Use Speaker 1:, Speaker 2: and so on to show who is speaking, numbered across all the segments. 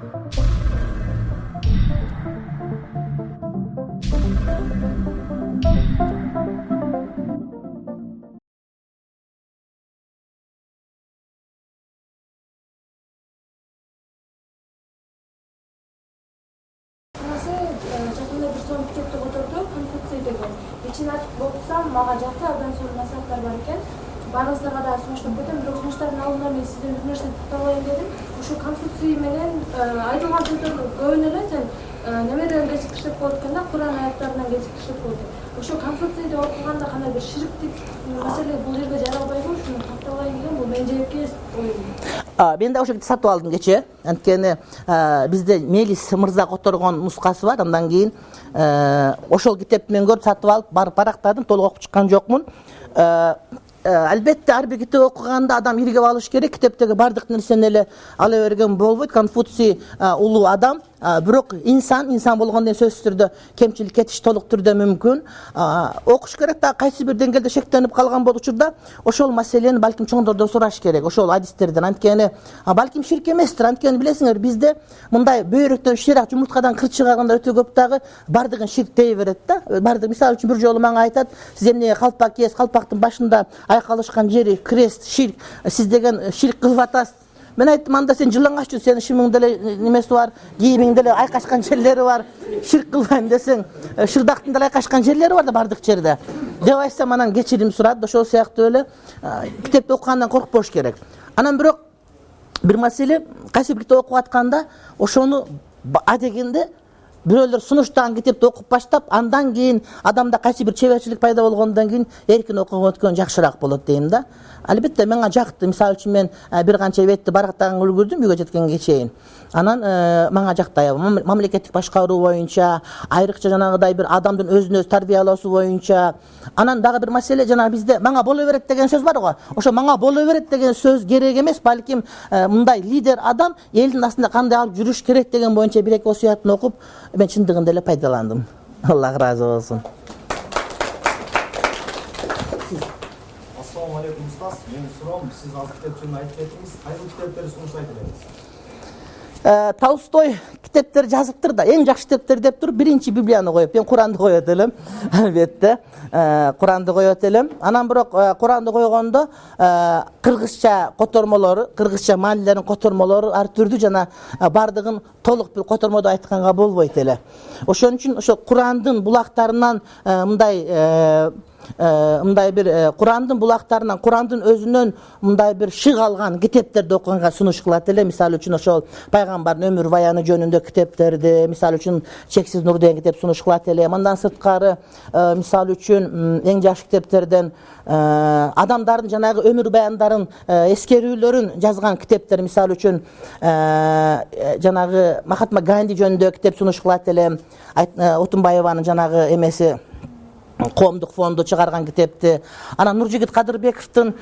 Speaker 1: Жакында бир сом китепти которду, Конфуций деген. Ичин ачып окусам, мага жакты абдан сонун насааттар бар экен. Баарыңыздарга да сунуштап кетем, бирок сунуштардын алдында мен сизден бир нерсени токтолоюн дедим. Ушу Конфуций менен айтылган сөздөрдүн көбүн эле сен немеден кесиптиштеп коет экен да, Куран аяттарынан кесиптиштеп коет. Ошо Конфуцийди окуганда кандай бир шириктик маселе бул жерде жаралбайбы? Ушуну токтолоюн дегем, бул менин жеке оюм.
Speaker 2: Мен да ошо жерде сатып алдым кече. Анткени бизде Мелис мырза которгон нускасы бар. Андан кийин ошол китепти мен көрүп сатып алып барып барактадым, толук окуп чыккан жокмун. Албетте ар бир китеп окуганда адам иргеп алыш керек. Китептеги бардык нерсени эле ала берген болбойт. Конфуций улуу адам, бирок инсан болгондон сөзсүз түрдө кемчилик кетиш толук түрдө мүмкүн. Окуш керек да, кайсы бир деңгээлде шектенип калган учурда ошол маселени балким чоңдордон сураш керек, ошол адистерден. Анткени балким ширк эместир. Анткени билесиңер, бизде мындай бөйрөктөн ширак, жумурткадан кыр чыгарганда өтө көп дагы бардыгын ширк дей берет да. Бардык, мисалы үчүн бир жолу мага айтат, сиз эмне калпак кийесиз, калпактын башында айкалышкан жери крест, ширк, сиз деген ширк кылып атасыз. Мен айттым, анда сен жылаңаш үчүн, сенин шимиңде эле немеси бар, кийимиңде эле айкашкан жерлери бар. Ширк кылбайм десең, шырдактын деле айкашкан жерлери бар да бардык жерде. Деп айтсам, анан кечирим сурат. Ошол сыяктуу эле китепти окугандан коркпош керек. Анан бирок бир маселе, кайсы бир китеп окуп атканда ошону адегенде бирөөлөр сунуштаган китепти окуп баштап, андан кийин адамда кайсы бир чеберчилик пайда болгондон кийин эркин окуп өткөн жакшыраак болот дейм да. Албетте менга жакты. Мисалы үчүн мен бир канча бетти барактаган үлгүрдүм үйгө жеткенге чейин. Анан мага жакты. Мамлекеттик башкаруу боюнча, айрыкча жанагыдай бир адамдын өзүн өзү тарбиялоосу боюнча. Анан дагы бир маселе, жана бизде мага боло берет деген сөз бар го. Ошо мага боло берет деген сөз керек эмес, балким мындай лидер адам элдин астында кандай алып жүрүш керек деген боюнча бир эки осуятын окуп, мен чындыгында эле пайдаландым. Аллах ыраазы болсун.
Speaker 3: Assalamu alaikum Ustaz. Менин суроом, сиз ал китеп жөнүндө айтып кеттиңиз. Кайсы китептерди сунуштайт элеңиз?
Speaker 2: Толстой китептер жазыптыр да, эң жакшы китептер деп туруп биринчи Библияны коюп, мен Куранды коет элем. Албетте, Куранды коет элем. Анан бирок Куранды койгондо кыргызча котормолору, кыргызча маанилерин котормолору ар түрдүү, жана бардыгын толук бир котормодо айтканга болбойт эле. Ошон үчүн ошо Курандын булактарынан мындай бир Курандын булактарынан, Курандын өзүнөн мындай бир шык алган китептерди окуганга сунуш кылат эле. Мисалы үчүн ошол пайгамбардын өмүр баяны жөнүндө китептерди, мисалы үчүн Чексиз нур деген китеп сунуш кылат эле. Мындан сырткары, мисалы үчүн эң жакшы китептерден адамдардын жанагы өмүр баяндарын, эскерүүлөрүн жазган китептер, мисалы үчүн жанагы Махатма Ганди жөнүндө китеп сунуш кылат эле. Отунбаеванын жанагы эмеси коомдук фонду чыгарган китепти. Анан Нуржигит Кадырбековдун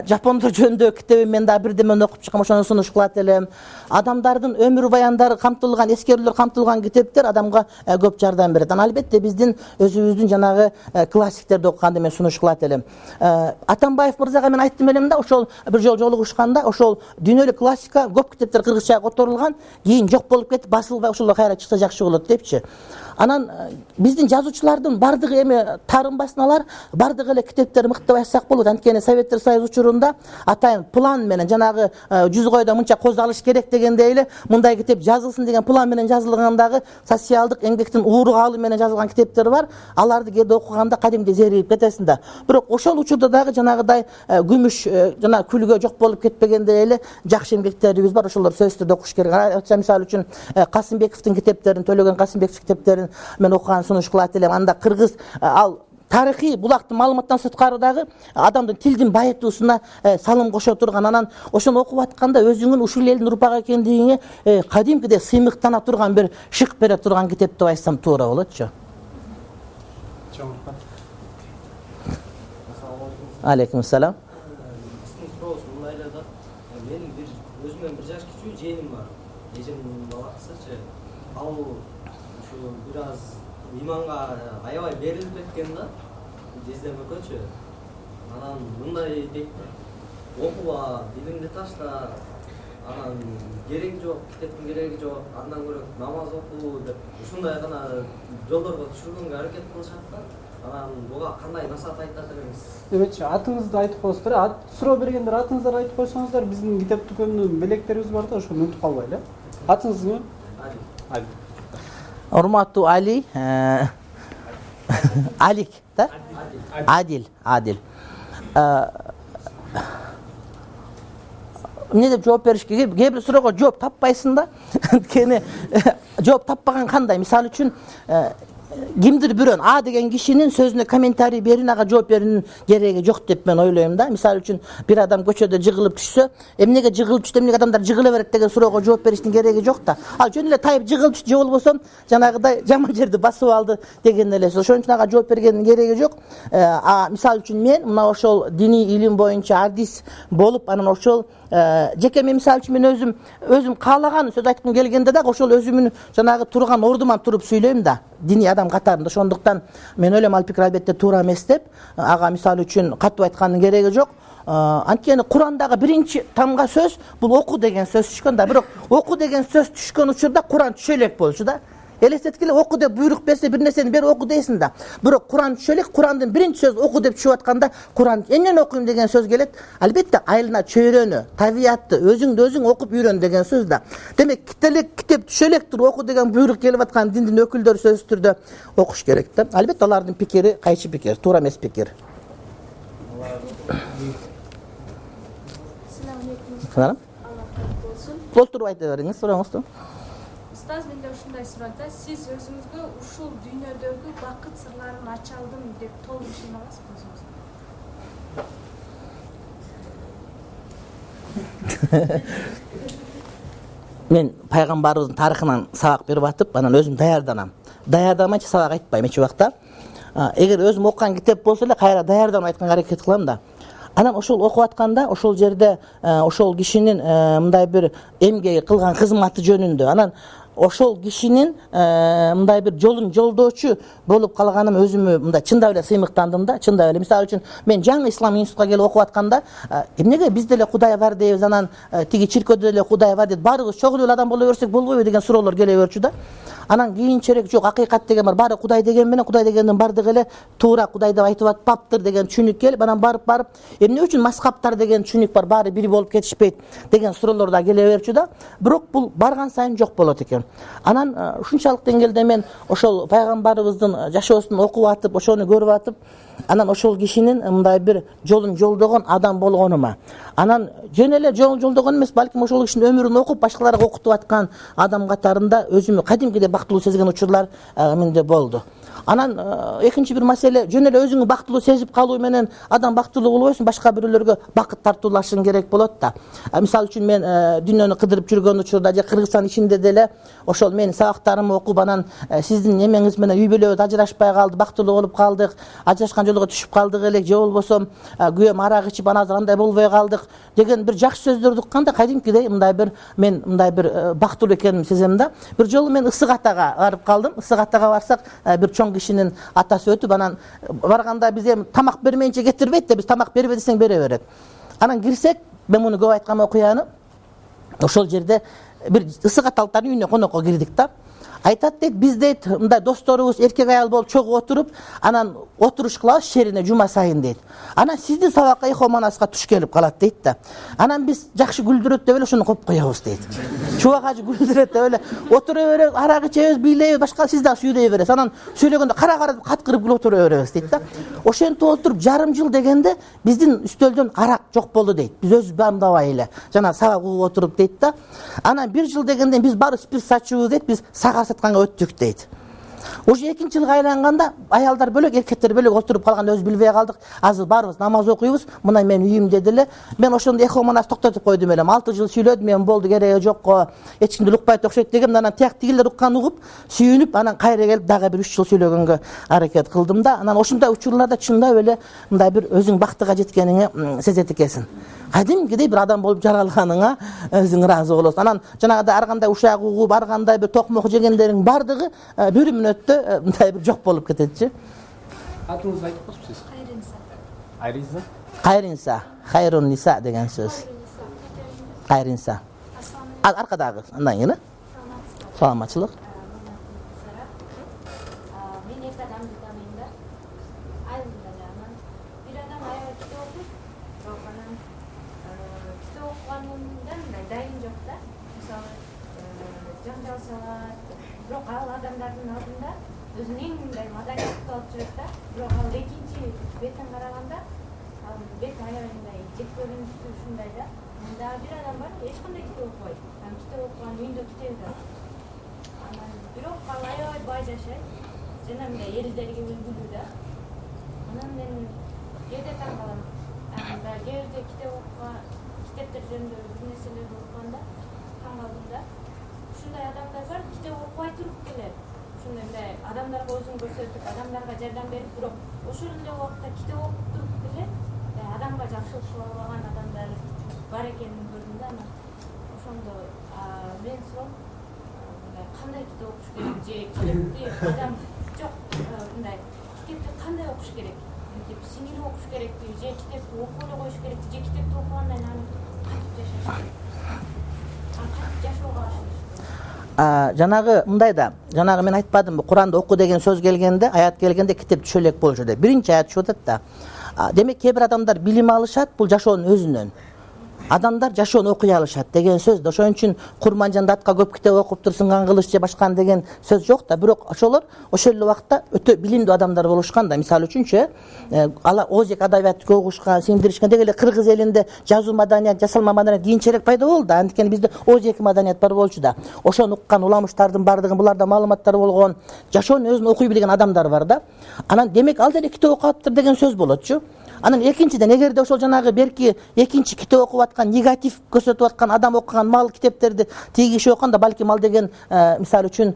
Speaker 2: жапондор жөнүндө китебин мен да бирдемен окуп чыккам, ошону сунуш кылат элем. Адамдардын өмүр баяндары камтылган, эскерүүлөр камтылган китептер адамга көп жардам берет. Анан албетте биздин өзүбүздүн жанагы классиктерди окуганды мен сунуш кылат элем. Атамбаев мырзага мен айттым элем да, ошол бир жолу жолугушканда, ошол дүйнөлүк классика көп китептер кыргызчага которулган, кийин жок болуп кетип, басылбай ошолор кайра чыкса жакшы болот депчи. Анан биздин жазуучулардын бардыгы эми тарынбасыналар, бардыгы эле китептер мыкты деп айтсак болот. Анткени Советтер Союзу учурунда атайын план менен жанагы 100 койдо мынча коз алыш керек дегендей эле мындай китеп жазылсын деген план менен жазылгандагы социалдык эмгектин ууругалы менен жазылган китептер бар. Аларды кээде окуганда кадимдей зерийип кетесиң да. Бирок ошол учурда дагы жанагыдай күмүш жана күлгө жок болуп кетпегендей эле жакшы эмгектерибиз бар. Ошолор сөзсүз түрдө окуш керек. Мисалы үчүн Касымбековдун китептерин, Төлөгөн Касымбековдун китептерин мен окуган сунуш кылат элем. Анда кыргыз ал тарыхый булактын маалыматтан сырткары дагы адамдын тилдин байытуусуна салым кошо турган. Анан ошону окуп атканда өзүңүн ушул элдин урпагы экендигиңе кадимкидей сыймыктана турган бир шык бере турган китеп деп айтсам туура болотчу. Алейкум ассалам.
Speaker 4: Менин өзүмөн бир жаш кичүү жээним бар. Эжемдин баласычы. Ал ушу бир аз иманга аябай берилип кеткен да, жездемекөчү. Анан мындай дейт, окуба, дилиңди ташла, анан кереги жок, китептин кереги жок, андан көрө намаз окуу деп ушундай гана жолдорго түшүргөнгө аракет кылышат да. Анан буга кандай насаат айтат элеңиз?
Speaker 5: Демекчи атыңызды айтып коесуздар. Ат суроо бергендер атыңыздарды айтып койсоңуздар, биздин китеп дүкөнүнүн белектерибиз бар да, ошону унутуп калбайлы. Атыңыз ким? Али.
Speaker 2: Урматтуу Али, Алик да? Адил. Эмне деп жооп беришке кээ бир суроого жооп таппайсың да. Анткени жооп таппаган кандай? Мисалы үчүн кимдир бирөө А деген кишинин сөзүнө комментарий берин, ага жооп берүүнүн кереги жок деп мен ойлойм да. Мисалы үчүн бир адам көчөдө жыгылып түшсө, эмнеге жыгылып түштү, эмнеге адамдар жыгыла берет деген суроого жооп бериштин кереги жок да. Ал жөн эле тайып жыгылып түштү, же болбосо жанагыдай жаман жерди басып алды деген эле сөз. Ошон үчүн ага жооп бергендин кереги жок. Мисалы үчүн мен мына ошол диний илим боюнча адис болуп, анан ошол жеке мен мисалы үчүн мен өзүм каалаган сөз айткым келгенде дагы ошол өзүмүн жанагы турган ордуман туруп сүйлөйм да, диний адам катарында. Ошондуктан мен ойлойм ал пикир албетте туура эмес деп. Ага мисалы үчүн катуу айткандын кереги жок. Анткени Курандагы биринчи тамга сөз бул оку деген сөз түшкөн да. Бирок оку деген сөз түшкөн учурда Куран түшө элек болчу да. Элестеткиле оку деп буйрук берсе, бир нерсени бер оку дейсиң да. Бирок Куран түшө элек, Курандын биринчи сөзү оку деп түшүп атканда, Куран эмнени окуйм деген сөз келет. Албетте айылына чөйрөнү, табиятты, өзүңдү өзүң окуп үйрөн деген сөз да. Демек китеп түшө элек туруп оку деген буйрук келип аткан диндин өкүлдөрү сөзсүз түрдө окуш керек да. Албетте алардын пикири кайчы пикир, туура эмес пикир. Алла толтуруп айта бериңиз, сурооңузду.
Speaker 1: Устаз, менде ушундай суроо да. Сиз өзүңүзгө ушул дүйнөдөгү бакыт сырларын ача алдым деп толук ишене аласызбы?
Speaker 2: Мен пайгамбарыбыздын тарыхынан сабак берип атып, анан өзүм даярданам. Даярдамайчы сабак айтпайм эч убакта. Эгер өзүм окуган китеп болсо эле кайра даярданып айтканга аракет кылам да. Анан ошол окуп атканда ошол жерде ошол кишинин мындай бир эмгеги кылган кызматы жөнүндө, анан ошол кишинин мындай бир жолун жолдоочу болуп калганым өзүмө мындай чындап эле сыймыктандым да, чындап эле. Мисалы үчүн мен жаңы ислам институтка келип окуп атканда, эмнеге бизде эле Кудай бар дейбиз, анан тиги чиркөөдө эле Кудай бар дейт, баарыбыз чогуу эле адам боло берсек болбойбу деген суроолор келе берчү да. Анан кийинчерээк жок, акыйкат деген бар, баары Кудай деген менен, Кудай дегендин бардыгы эле туура Кудай деп айтып атпаптыр деген түшүнүк келип, анан барып эмне үчүн маскаптар деген түшүнүк бар, баары бир болуп кетишпейт деген суроолор да келе берчү да. Бирок бул барган сайын жок болот экен. Анан ушунчалык деңгээлде мен ошол пайгамбарыбыздын жашоосун окуп атып, ошону көрүп атып, анан ошол кишинин мындай бир жолун жолдогон адам болгонума, анан жөн эле жолун жолдогон эмес, балким ошол кишинин өмүрүн окуп башкаларга окутуп аткан адам катарында өзүмү кадимкидей бактылуу сезген учурлар менде болду. Анан экинчи бир маселе, жөн эле өзүңү бактылуу сезип калуу менен адам бактылуу болбойсуң, башка бирөөлөргө бакыт тартуулашың керек болот да. Мисалы үчүн мен дүйнөнү кыдырып жүргөн учурда же Кыргызстан ичинде деле ошол менин сабактарымды окуп, анан сиздин эмеңиз менен үй бүлөбүз ажырашпай калды, бактылуу болуп калдык, ажырашкан жолго түшүп калдык элек, же болбосо күйөөм арак ичип анан андай болбой калдык деген бир жакшы сөздөрдү укканда кадимкидей мындай бир мен мындай бир бактылуу экенимди сезем да. Бир жолу мен Ысык Атага барып калдым. Ысык Атага барсак, бир чоң кишинин атасы өтүп, анан барганда биз эми тамак бермейинче кетирбейт да, биз тамак бербе десең бере берет. Анан кирсек, мен муну көп айткан окуяны, ошол жерде бир Ысык Аталыктардын үйүнө конокко кирдик да. Айтат дейт, биз дейт мындай досторубуз эркек аял болуп чогуу отуруп, анан отуруш кылабыз шерине жума сайын дейт. Анан сиздин сабакка ихоманаска туш келип калат дейт да. Анан биз жакшы күлдүрөт деп эле ошону коюп коебуз дейт. Чубак күлдүрөт деп эле отура беребиз, арак ичебиз, бийлейбиз, башка сиз дагы сүйлөй бересиз. Анан сүйлөгөндө кара каткырып күлүп отура беребиз дейт да. Ошентип отуруп жарым жыл дегенде биздин үстөлдөн арак жок болду дейт. Биз өзүбүз бамдабай эле жана сабак угуп отуруп дейт да. Анан бир жыл дегенде биз баары спирт сачыбыз дейт, биз сага сатканга өттүк дейт. Уже экинчи жылга айланганда аялдар бөлөк, эркектер бөлөк отуруп калганда өзү билбей калдык. Азыр баарыбыз намаз окуйбуз. Мына мен үйүм деди эле. Мен ошондо эхоманас токтотуп койдум эле. 6 жыл сүйлөдүм, мен болду, кереги жок го. Эч кимди укпайт окшойт дегем. Анан тигилер уккан угуп, сүйүнүп, анан кайра келип дагы бир 3 жыл сүйлөгөнгө аракет кылдым да. Анан ошондой учурларда чындап эле мындай бир өзүң бактыга жеткениңи сезет экенсиң. Кадимкидей бир адам болуп жаралганыңа өзүң ыраазы болосуң. Анан жанагыдай ар кандай ушак угуп, ар кандай бир токмок жегендериң бардыгы бир мүнөттө мындай бир жок болуп кететчи.
Speaker 5: Атыңызды айтып коесузбуз? Айринса.
Speaker 2: Кайринса, хайрун ниса деген сөз. Кайринса. Arkadagı andan yana. Саламатчылык.
Speaker 1: Мен эки адамды таанийм да. Айылында жанагы бир адам аябай китеп окуйт, бирок анан китеп окуганында мындай дайын жок да. Мисалы, жаңжал салат, бирок ал адамдардын алдында өзүнүн эң мындай маданияттуу алып жүрөт да. Бирок ал экинчи бетин караганда ал бет аябай мындай жек көрүнүштүү ушундай да. Мында бир адам бар, эч кандай китеп окубайт. Анан китеп окуган үйүндө китеби да. Бирок ал аябай бай жашайт. Жана мындай элдерге үлгүлүү да. Анан мен кээде таң калам. Анда кээде китептер жөнүндө бир нерселерди окуганда таң калдым да. Ушундай адамдар бар, китеп окубай туруп деле ушундай мындай адамдарга өзүн көрсөтүп, адамдарга жардам берип, бирок ошол эле убакта китеп окуп туруп деле адамга жакшылык кыла албаган адамдар бар экенин көрдүм да. Анан ошондо мен сурам, кандай китеп окуш керек же китепти адам жок мындай китепти кандай окуш керек, мынтип сиңирип окуш керекпи же китепти окуп эле коюш керекпи же китепти окугандан кийин аны кантип жашаш керек, кантип жашоого башташ керек.
Speaker 2: Жанагы мындай да, жанагы мен айтпадымбы, Куранда оку деген сөз келгенде, аят келгенде китеп түшө элек болушу деп. Биринчи аят түшүп атат да. Демек кээ бир адамдар билим алышат, бул жашоонун өзүнөн. Адамдар жашоону окуй алышат деген сөз да. Ошон үчүн Курманжан датка көп китеп окуп турсунган кылыч же башкан деген сөз жок да. Бирок ошолор ошол эле убакта өтө билимдүү адамдар болушкан да. Мисалы үчүнчү, алар озек адабиятты окушкан, сиңдиришкен, деги эле кыргыз элинде жазуу маданият, жасалма маданият кийинчерээк пайда болду да. Анткени бизде озек маданият бар болчу да. Ошону уккан уламыштардын бардыгы буларда маалыматтар болгон, жашоонун өзүн окуй билген адамдар бар да. Анан демек ал деле китеп окуптыр деген сөз болотчу. Анан экинчиден, эгерде ошол жанагы берки экинчи китеп окуп аткан, негатив көрсөтүп аткан адам окуган мал китептерди тиги киши окуганда, балким ал деген мисалы үчүн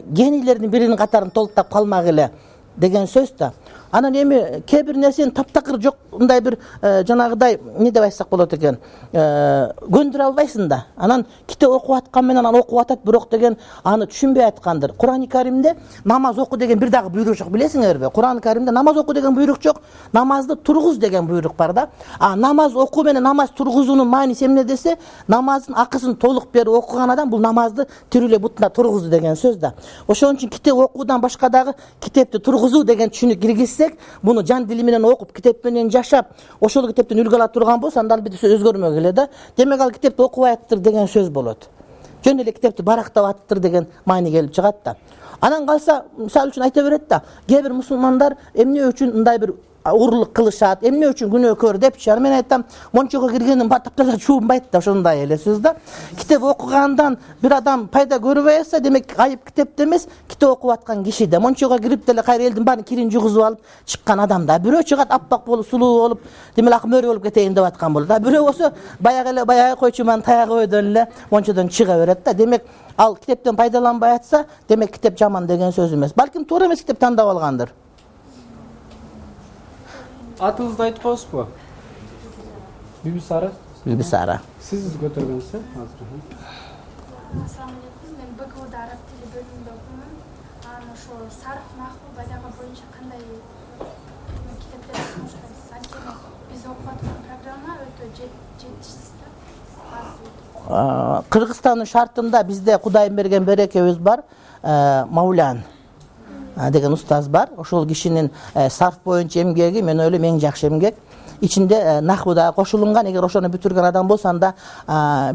Speaker 2: генийлердин биринин катарын толуктап калмак эле деген сөз да. Анан эми кээ бир нерсени таптакыр жок, мындай бир жанагыдай эмне деп айтсак болот экен, көндүрө албайсың да. Анан китеп окуп аткан менен анан окуп атат, бирок деген аны түшүнбөй аткандыр. Кур'ан-ы Каримде намаз оку деген бир дагы буйрук жок, билесиңерби? Кур'ан-ы Каримде намаз оку деген буйрук жок, намазды тургуз деген буйрук бар да. Намаз оку менен намаз тургузуунун мааниси эмне десе, намаздын акысын толук берип окуган адам бул намазды тирүүлөй бутуна тургузду деген сөз да. Ошон үчүн китеп окуудан башка дагы китепти тургузуу деген түшүнүк киргизсек, буну жан дили менен окуп, китеп менен жашап, ошол китептен үлгү ала турган болсо, анда албетте сөз өзгөрмөк эле да. Демек ал китепти окубай аттыр деген сөз болот. Жөн эле китепти барактап аттыр деген маани келип чыгат да. Анан калса, мисалы үчүн айта берет да, кээ бир мусулмандар эмне үчүн мындай бир урлук кылышат, эмне үчүн күнөөкөр депчи. Мен айтам, мончого киргенин таптаза чуунбайт да, ошондой эле сөз да. Китеп окугандан бир адам пайда көрбөй атса, демек айып китепте эмес, китеп окуп аткан киши да. Мончого кирип деле кайра элдин баарын кирин жугузуп алып чыккан адам да. Бирөө чыгат аппак болуп, сулуу болуп, демек мөрө болуп кетейин деп аткан болот да. Бирөө болсо баягы эле баягы койчуман таягы өйдөн эле мончодон чыга берет да. Демек ал китептен пайдаланбай атса, демек китеп жаман деген сөз эмес. Балким туура эмес китеп тандап алгандыр.
Speaker 5: Атыңызды айтып коесузбу? Бибисара.
Speaker 2: Бибисара.
Speaker 5: Сиз көтөргөнсүз азыр.
Speaker 1: Ассаламу алейкум. Мен БКУда араб тили бөлүмүндө окуймун. Анан ошо сарф, наху, балага боюнча кандай китептерди сунуштайсыз? Анткени биз окуп аткан программа өтө жетишсиз да.
Speaker 2: Кыргызстандын шартында бизде Кудайым берген берекебиз бар. Маулян деген устаз бар. Ошол кишинин сарф боюнча эмгеги мен ойлойм эң жакшы эмгек. Ичинде нахуда кошулунган. Эгер ошону бүтүргөн адам болсо, анда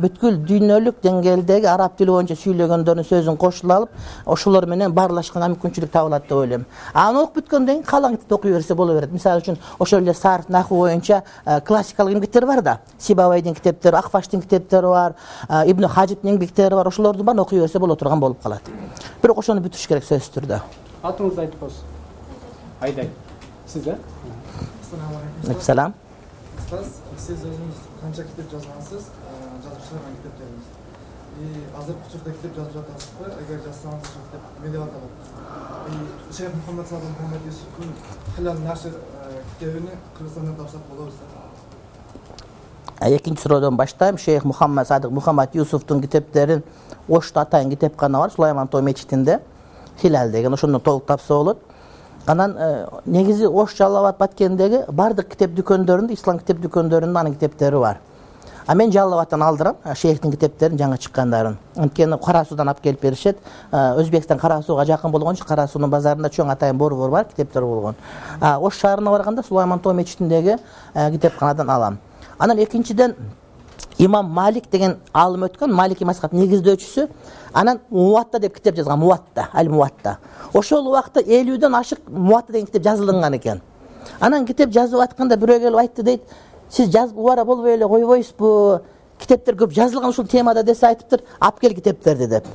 Speaker 2: бүткүл дүйнөлүк деңгээлдеги араб тили боюнча сүйлөгөндөрдүн сөзүн кошула алып, ошолор менен баарлашканга мүмкүнчүлүк табылат деп ойлойм. Аны окуп бүткөндөн кийин калган китепти окуй берсе боло берет. Мисалы үчүн ошол эле сарф, наху боюнча классикалык эмгектер бар да. Сибавайдын китептери, Акфаштын китептери бар, Ибн Хажиптин эмгектери бар. Ошолордун баарын окуй берсе боло турган болуп калат. Бирок ошону бүтүрүш керек сөзсүз түрдө.
Speaker 5: Атыңызды айтып коесуз. Айдай. Сиз
Speaker 2: Салам.
Speaker 3: Устаз, сиз өзүңүз канча китеп жазгансыз, жазып чыгарган китептериңиз. Азыркы учурда китеп жазып жатасызбы? Эгер жазсаңыз ошол китеп эмне деп аталат? Шейх Мухаммад Садык Мухаммад Юсуфтун Хилал Нашр китебини Кыргызстандан тапсак болобу?
Speaker 2: Экинчи суроодон баштайм. Шейх Мухаммад Садык Мухаммад Юсуфтун китептерин Ошто атайын китепкана бар, Сулайман Тоо мечитинде. Хилал деген, ошондон толук тапса болот. Анан негизи Ош Жалал Абад Баткендеги бардык китеп дүкөндөрүндө, ислам китеп дүкөндөрүндө анын китептери бар. Мен Жалалабадтан алдырам шейхтин китептерин жаңы чыккандарын. Анткени Кара Суудан алып келип беришет. Өзбекстан Кара Сууга жакын болгон үчүн Кара Суунун базарында чоң атайын борбор бар, китептер болгон. Ош шаарына барганда Сулайман Тоо мечитиндеги китепканадан алам. Анан экинчиден Имам Малик деген алым өткөн, Малики мазхаб негиздөөчүсү. Анан Муатта деп китеп жазган, Муатта, Аль-Муатта. Ошол убакта 50дөн ашык Муатта деген китеп жазылган экен. Анан китеп жазып атканда бирөө келип айтты дейт, сиз жазып убара болбой эле койбойсузбу? Китептер көп жазылган ушул темада десе айтыптыр, алып кел китептерди деп.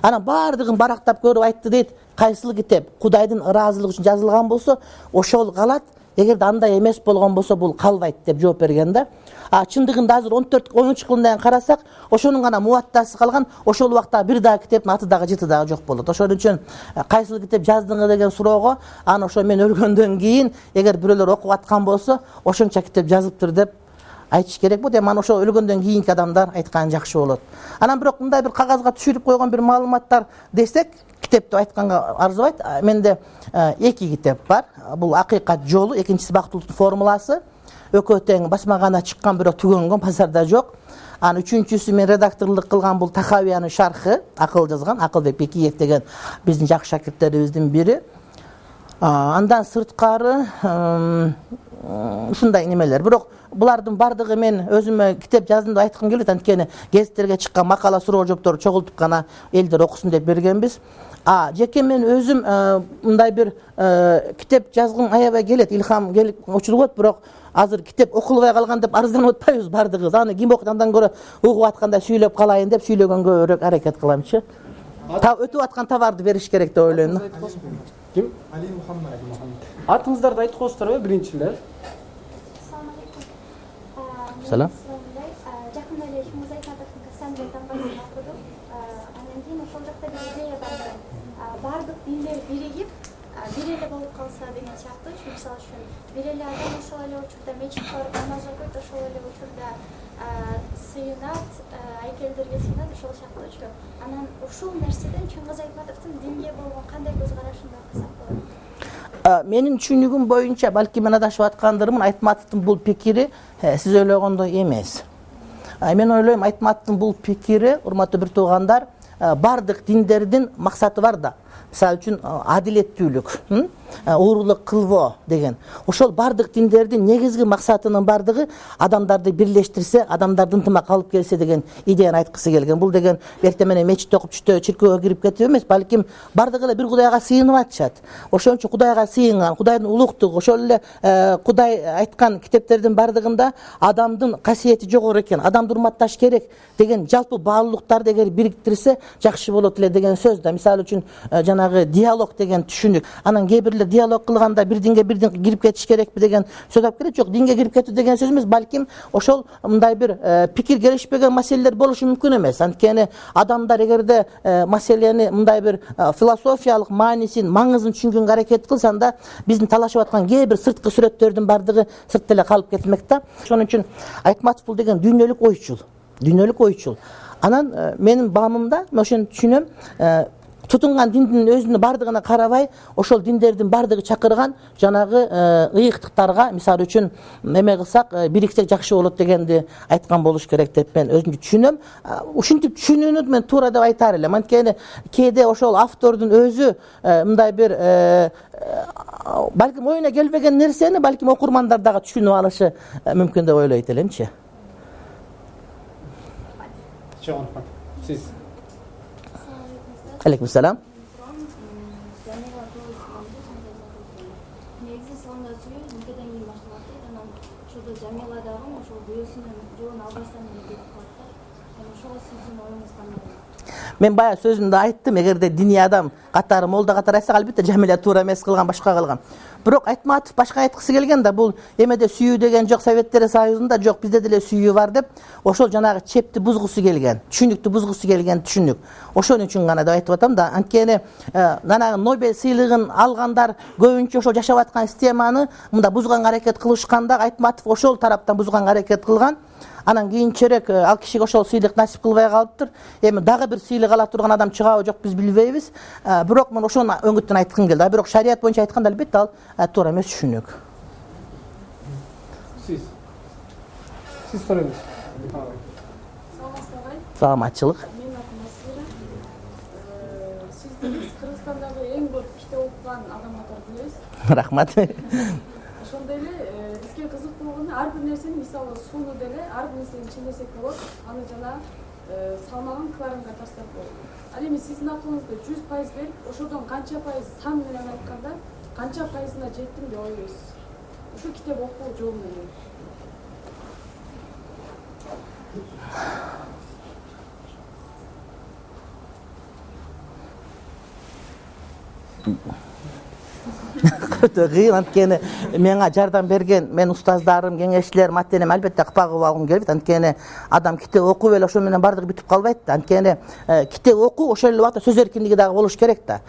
Speaker 2: Анан баардыгын барактап көрүп айтты дейт, кайсыл китеп Кудайдын ыраазылыгы үчүн жазылган болсо, ошол калат. Эгерде андай эмес болгон болсо бул калбайт деп жооп берген да. Чындыгында азыр 14-13 кылымдан карасак, ошонун гана Муаттасы калган. Ошол убакта бир дагы китептин аты дагы жыты дагы жок болот. Ошон үчүн кайсыл китеп жаздыңыз деген суроого, аны ошо мен өлгөндөн кийин эгер бирөөлөр окуп аткан болсо, ошонча китеп жазыптыр деп айтыш керек бу. Эми аны ошо өлгөндөн кийинки адамдар айткан жакшы болот. Анан бирок мындай бир кагазга түшүрүп койгон бир маалыматтар десек, китепти айтканга арзубайт. Менде 2 китеп бар. Бул Акыйкат жолу, экинчиси Бактылуулуктун формуласы. Экөө тең басмагана чыккан, бирок түгөнгөн, базарда жок. Анан үчүнчүсү мен редакторлук кылган бул Тахавиянын шархы, Акыл жазган, Акылбек Бекиев деген биздин жакшы шакирттерибиздин бири. Андан сырткары ушундай немелер. Бирок булардын бардыгы мен өзүмө китеп жаздым деп айткым келет. Анткени гезиттерге чыккан макала суроо жооптор чогултуп гана элдер окусун деп бергенбиз. Жеке мен өзүм мындай бир китеп жазгым аябай келет, илхам келип учургот, бирок азыр китеп окулбай калган деп арызданып атпайбыз бардыгыбыз. Аны ким окуйт, андан көрө угуп атканда сүйлөп калайын деп сүйлөгөнгө өрөк аракет кыламчы. Өтүп аткан товарды бериш керек деп ойлойм.
Speaker 5: Ким?
Speaker 3: Али Мухаммад.
Speaker 5: Атыңыздарды айтып коесуздарбы биринчилер?
Speaker 2: Салам.
Speaker 6: Жакында эле Музайка атасынын Кассандын таңбасын окудум. Андан кийин ошол жакта бир идея бар. Бардык диндер биригип, бир эле болуп калса деген сыяктуу. Мисалы үчүн, бир эле адам ошол эле учурда мечитке барып намаз окуйт, ошол эле учурда сыйынат, айкелдерге сыйынат, ошол сыяктуучу. Анан ушул нерседен Чыңгыз Айтматовдун динге болгон кандай көз карашын байкасак болот?
Speaker 2: Менин түшүнүгүм боюнча, балки мен адашып аткандырмын, Айтматовдун бул пикири сиз ойлогондой эмес. Мен ойлойм, Айтматовдун бул пикири, урматтуу бир туугандар, бардык диндердин максаты бар да. Мисалы үчүн адилеттүүлүк, уурулук кылбоо деген. Ошол бардык диндердин негизги максатынын бардыгы адамдарды бирлештирсе, адамдардын ынтымак алып келсе деген идеяны айткысы келген. Бул деген эртең менен мечитте окуп түштө чиркөөгө кирип кетип эмес, балким бардыгы эле бир Кудайга сыйынып атышат. Ошон үчүн Кудайга сыйынган, Кудайдын улуктугу, ошол эле Кудай айткан китептердин бардыгында адамдын касиети жогору экен, адамды урматташ керек деген жалпы баалуулуктарды эгер бириктирсе жакшы болот эле деген сөз да. Мисалы үчүн жанагы диалог деген түшүнүк. Анан кээ бирлер диалог кылганда бирдинге кирип кетиш керекпи деген сөз алып келет. Жок, динге кирип кетүү деген сөз эмес, балким ошол мындай бир пикир келишпеген маселелер болушу мүмкүн эмес. Анткени адамдар эгерде маселени мындай бир философиялык маанисин, маңызын түшүнгөнгө аракет кылса, анда биздин талашып аткан кээ бир сырткы сүрөттөрдүн бардыгы сыртта эле калып кетмек да. Ошон үчүн Айтматов бул деген дүйнөлүк ойчул. Анан менин баамымда ошону түшүнөм, тутунган диндин өзүнүн бардыгына карабай, ошол диндердин бардыгы чакырган жанагы ыйыктыктарга, мисалы үчүн эме кылсак, бириксек жакшы болот дегенди айткан болуш керек деп мен өзүмчө түшүнөм. Ушинтип түшүнүүнү мен туура деп айтар элем. Анткени кээде ошол автордун өзү мындай бир балким оюна келбеген нерсени балким окурмандар дагы түшүнүп алышы мүмкүн деп ойлойт элемчи.
Speaker 5: Siz.
Speaker 2: Алейкум салам.
Speaker 1: Негизи сонда сүйүү никеден кийин башталат дейт. Анан ошолдо Жамила дагы ошол күйөөсүнүн жоон албастан эле кетип калат да. Ошого сиздин оюңуз кандай?
Speaker 2: Мен бая сөзүмдө айттым, эгерде диний адам катары, молда катары айтсак, албетте Жамиля туура эмес кылган, башка кылган. Бирок Айтматов башка айткысы келген да, бул эмеде сүйүү деген жок, Советтер Союзунда жок, бизде деле сүйүү бар деп, ошол жанагы чепти бузгусу келген, түшүнүктү бузгусу келген түшүнүк. Ошон үчүн гана деп айтып атам да. Анткени жанагы Нобель сыйлыгын алгандар көбүнчө ошол жашап аткан системаны мында бузганга аракет кылышканда, Айтматов ошол тараптан бузганга аракет кылган. Анан кийинчерээк ал кишиге ошол сыйлык насип кылбай калыптыр. Эми дагы бир сыйлык ала турган адам чыгабы жок, биз билбейбиз. Бирок мен ошону өңүттөн айткым келди. Бирок шарият боюнча айтканда албетте ал туура эмес түшүнүк.
Speaker 5: Siz. Siz sorunuz.
Speaker 2: саламатчылык.
Speaker 1: Менин атым Асира. Сизди биз Кыргызстандагы эң көп китеп окуган адам катары билебиз.
Speaker 2: Рахмат.
Speaker 1: Ошондой эле бизге кызыктуу болгону ар бир нерсени, мисалы сууну деле ар бир нерсени ичилмесек болот. Аны жана салмагын кыларынга тастап болот. Ал эми сиздин акылыңызда 100% берип, ошодон канча пайыз сан менен айтканда, канча пайызына жеттим деп ойлойсуз? Ушу китеп окуу жолу менен.
Speaker 2: Кыйын, анткени мага жардам берген мен устаздарым, кеңешчилерим, аттенем албетте кпагып алгым келбейт. Анткени адам китеп окуп эле ошо менен бардыгы бүтүп калбайт да. Анткени китеп окуу ошол эле убакта сөз эркиндиги дагы болуш керек да.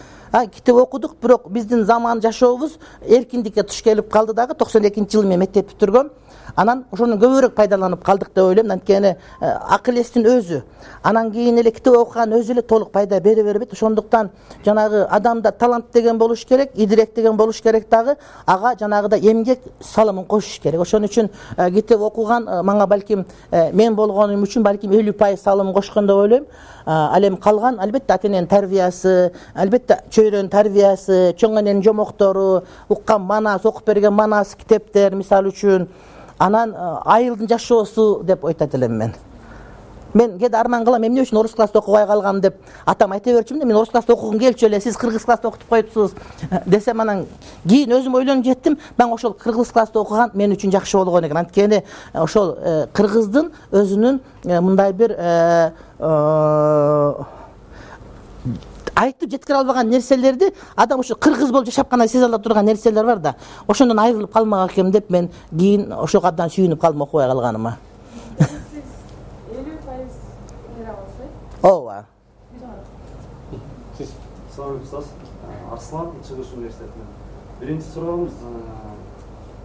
Speaker 2: Китеп окудук, бирок биздин заман жашообуз эркиндикке туш келип калды дагы. 92-жылы мен мектеп бүтүргөм. Анан ошону көбүрөөк пайдаланып калдык деп ойлойм. Анткени акыл эстин өзү, анан кийин эле китеп окуган өзү эле толук пайда бере бербейт. Ошондуктан жанагы адамда талант деген болуш керек, идирек деген болуш керек дагы. Ага жанагыда эмгек салымын кошуш керек. Ошон үчүн китеп окуган мага балким мен болгонум үчүн балким 50% салымын кошкон деп ойлойм. Ал эми калган албетте ата-эненин тарбиясы, албетте чөйрөнүн тарбиясы, чоң эненин жомоктору, уккан манас, окуп берген манас китептер мисалы үчүн. Анан айылдын жашоосу деп айтат элем мен. Мен кээде арман кылам, эмне үчүн орус класста окубай калгам деп атам айта берчүмүн да. Мен орус класста окугум келчү эле, сиз кыргыз класста окутуп коюпсуз десем, анан кийин өзүм ойлонуп жеттим. Мен ошол кыргыз класста окуган мен үчүн жакшы болгон экен. Анткени ошол кыргыздын өзүнүн мындай бир айтып жеткире албаган нерселерди адам ошо кыргыз болуп жашап гана сезе ала турган нерселер бар да. Ошондон айрылып калмак экенмин деп мен кийин ошого абдан сүйүнүп калдым окубай калганыма.
Speaker 1: Сиз 50% бере алсаңыз?
Speaker 2: Ооба.
Speaker 5: Сиз салам устаз. Арслан, Чыгыш университетинен. Биринчи суроомуз,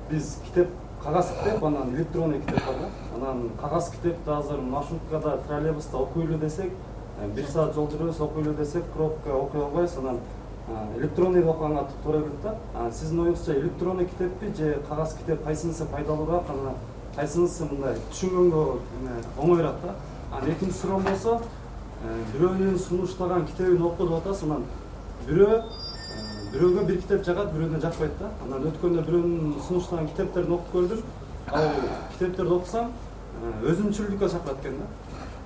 Speaker 5: биз китеп, кагаз китеп, анан электронный китеп бар да. Анан кагаз китепти азыр маршруткада, троллейбуста окуйлу десек, 1 саат жол жүрөбүз, окуйлу десек, пробка окуй албайбыз. Анан электронный окуганга туура келет да. Сиздин оюңузча электронный китеппи же кагаз китеп кайсынысы пайдалуураак, анан кайсынысы мындай түшүнгөнгө оңоюраак да. Анан экинчи суроом болсо, бирөөнүн сунуштаган китебин окуп деп атасыз, анан бирөөгө бир китеп жагат, бирөөнө жакпайт да. Анан өткөндө бирөөнүн сунуштаган китептерин окуп көрдүм. Ал китептерди окусам, өзүмчүлдүккө чакырат экен да.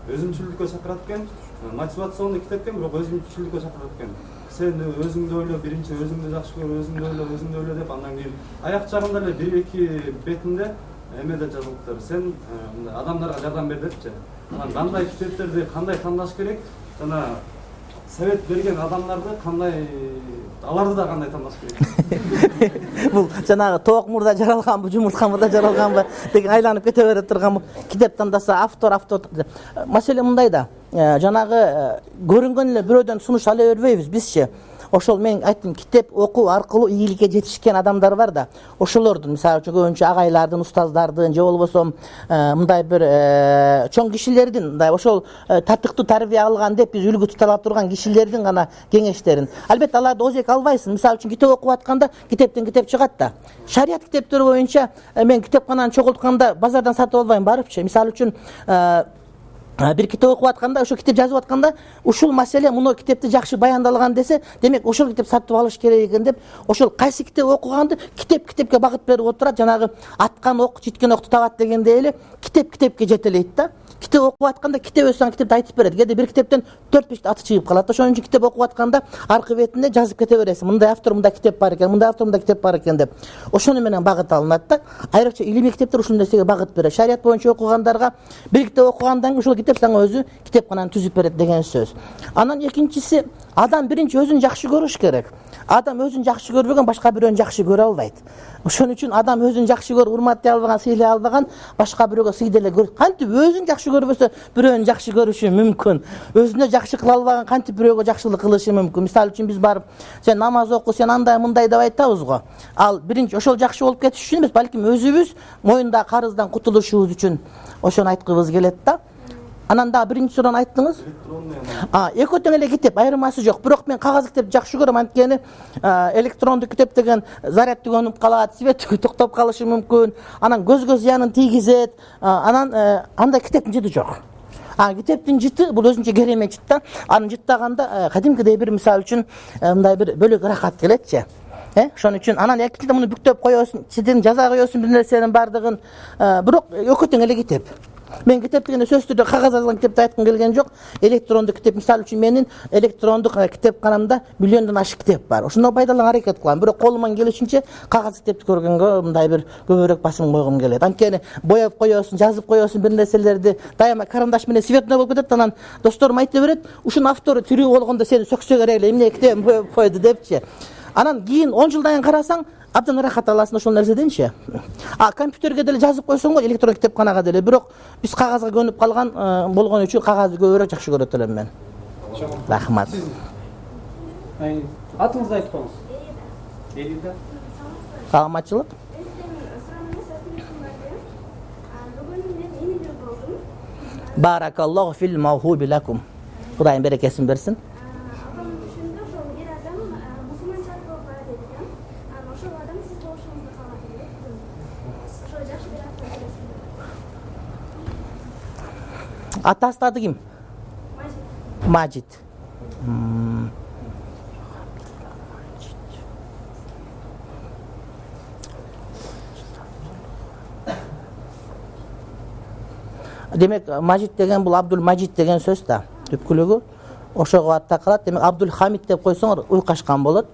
Speaker 5: Өзүмчүлдүккө чакырат экен. Мотивационный китеп экен, бирок өзүмчүлдүккө чакырат экен. Сен өзүңдү ойло, биринчи өзүңдү жакшы көр, өзүңдү ойло деп, андан кийин аяк жагында эле 1-2 бетинде эмеде жазылыптыр. Сен адамдарга жардам бер депчи. Анан кандай китептерди кандай тандаш керек, жана совет берген адамдарды кандай, аларды да кандай тандаш керек.
Speaker 2: Бул жанагы тоок мурда жаралганбы, жумуртка мурда жаралганбы деген айланып кете бере турган китеп тандаса автор. Маселе мындай да, жанагы көрүнгөн эле бирөөдөн сунуш ала бербейбиз бизчи. Ошол мен айттым, китеп окуу аркылуу ийгиликке жетишкен адамдар бар да. Ошолордун мисалы үчүн көбүнчө агайлардын, устаздардын же болбосо мындай бир чоң кишилердин, мындай ошол татыктуу тарбия алган деп биз үлгү тута ала турган кишилердин гана кеңештерин. Албетте аларды озек албайсың. Мисалы үчүн китеп окуп атканда китептен китеп чыгат да. Шарият китептери боюнча мен китепкананы чогултканда базардан сатып албайм барыпчы. Мисалы үчүн бир китеп окуп атканда, ошол китеп жазып атканда, ушул маселе муну китепте жакшы баяндалган десе, демек ошол китеп сатып алыш керек экен деп, ошол кайсы китеп окуганды китепке багыт берип отурат. Жанагы аткан ок жеткен окту табат дегендей эле китепке жетелейт да. Китеп окуп атканда китеп өзүң китепти айтып берет. Кээде бир китептен 4-5 аты чыгып калат. Ошон үчүн китеп окуп атканда аркы бетинде жазып кете бересиң. Мындай автор мындай китеп бар экен, мындай автор мындай китеп бар экен деп. Ошону менен багыт алынат да. Айрыкча илимий китептер ушул нерсеге багыт берет. Шарият боюнча окугандарга бир китеп окугандан кийин ушул китеп сага өзү китепкананы түзүп берет деген сөз. Анан экинчиси, адам биринчи өзүн жакшы көрүш керек. Адам өзүн жакшы көрбөгөн башка бирөөнү жакшы көрө албайт. Ошон үчүн адам өзүн жакшы көрүп, урматтай албаган, сыйлай албаган башка бирөөгө сый деле көрөт. Кантип өзүн жакшы көрбөсө бирөөнү жакшы көрүшү мүмкүн. Өзүнө жакшы кыла албаган кантип бирөөгө жакшылык кылышы мүмкүн. Мисалы үчүн биз барып, сен намаз оку, сен андай мындай деп айтабыз го. Ал биринчи ошол жакшы болуп кетиш үчүн эмес, балким өзүбүз моюндагы карыздан кутулушубуз үчүн ошону айткыбыз келет да. Анан да биринчи суроону айттыңыз. Экөө тең эле китеп, айырмасы жок. Бирок мен кагаз китеп жакшы көрөм, анткени электрондук китеп деген зарядты көнүп калат, свет токтоп калышы мүмкүн. Анан көзгө зыянын тийгизет. Анан андай китептин жеди жок. Китептин жыты бул өзүнчө керемет жыт да. Аны жыттаганда кадимкидей бир мисалы үчүн мындай бир бөлөк ырахат келетчи. Ошон үчүн анан экинчиден муну бүктөп коесуң, сен жаза коесуң бир нерсенин бардыгын. Бирок экөө тең эле китеп. Мен китеп дегенде сөзсүз түрдө кагаз жазылган китепти айткым келген жок. Электрондук китеп, мисалы үчүн менин электрондук китепканамда миллиондон ашык китеп бар. Ошондо пайдаланганга аракет кылам. Бирок колуман келишинче кагаз китепти көргөнгө мындай бир көбүрөөк басым койгум келет. Анткени боеп коесуң, жазып коесуң бир нерселерди, дайыма карандаш менен цветной болуп кетет, анан досторум айта берет, ушунун автору тирүү болгондо сени сөксө керек эле, эмне китебин боеп койду депчи. Анан кийин 10 жылдан кийин карасаң, абдан ырахат аласың ошол нерседенчи. Компьютерге деле жазып койсоң го, электрон китепканага деле, бирок биз кагазга көнүп калган болгон үчүн кагазды көбүрөөк жакшы көрөт элем мен. Рахмат.
Speaker 7: Атыңызды айтып коюңуз. Элида.
Speaker 2: Саламатчылык. Баракаллаху фил мавхуби лакум. Кудайым берекесин берсин. Атасы аты ким? Мажид. Демек, Мажид деген бул Абдул Мажид деген сөз да, түпкүлүгү. Ошого ат такалат. Демек, Абдул Хамид деп койсоңор уйкашкан болот.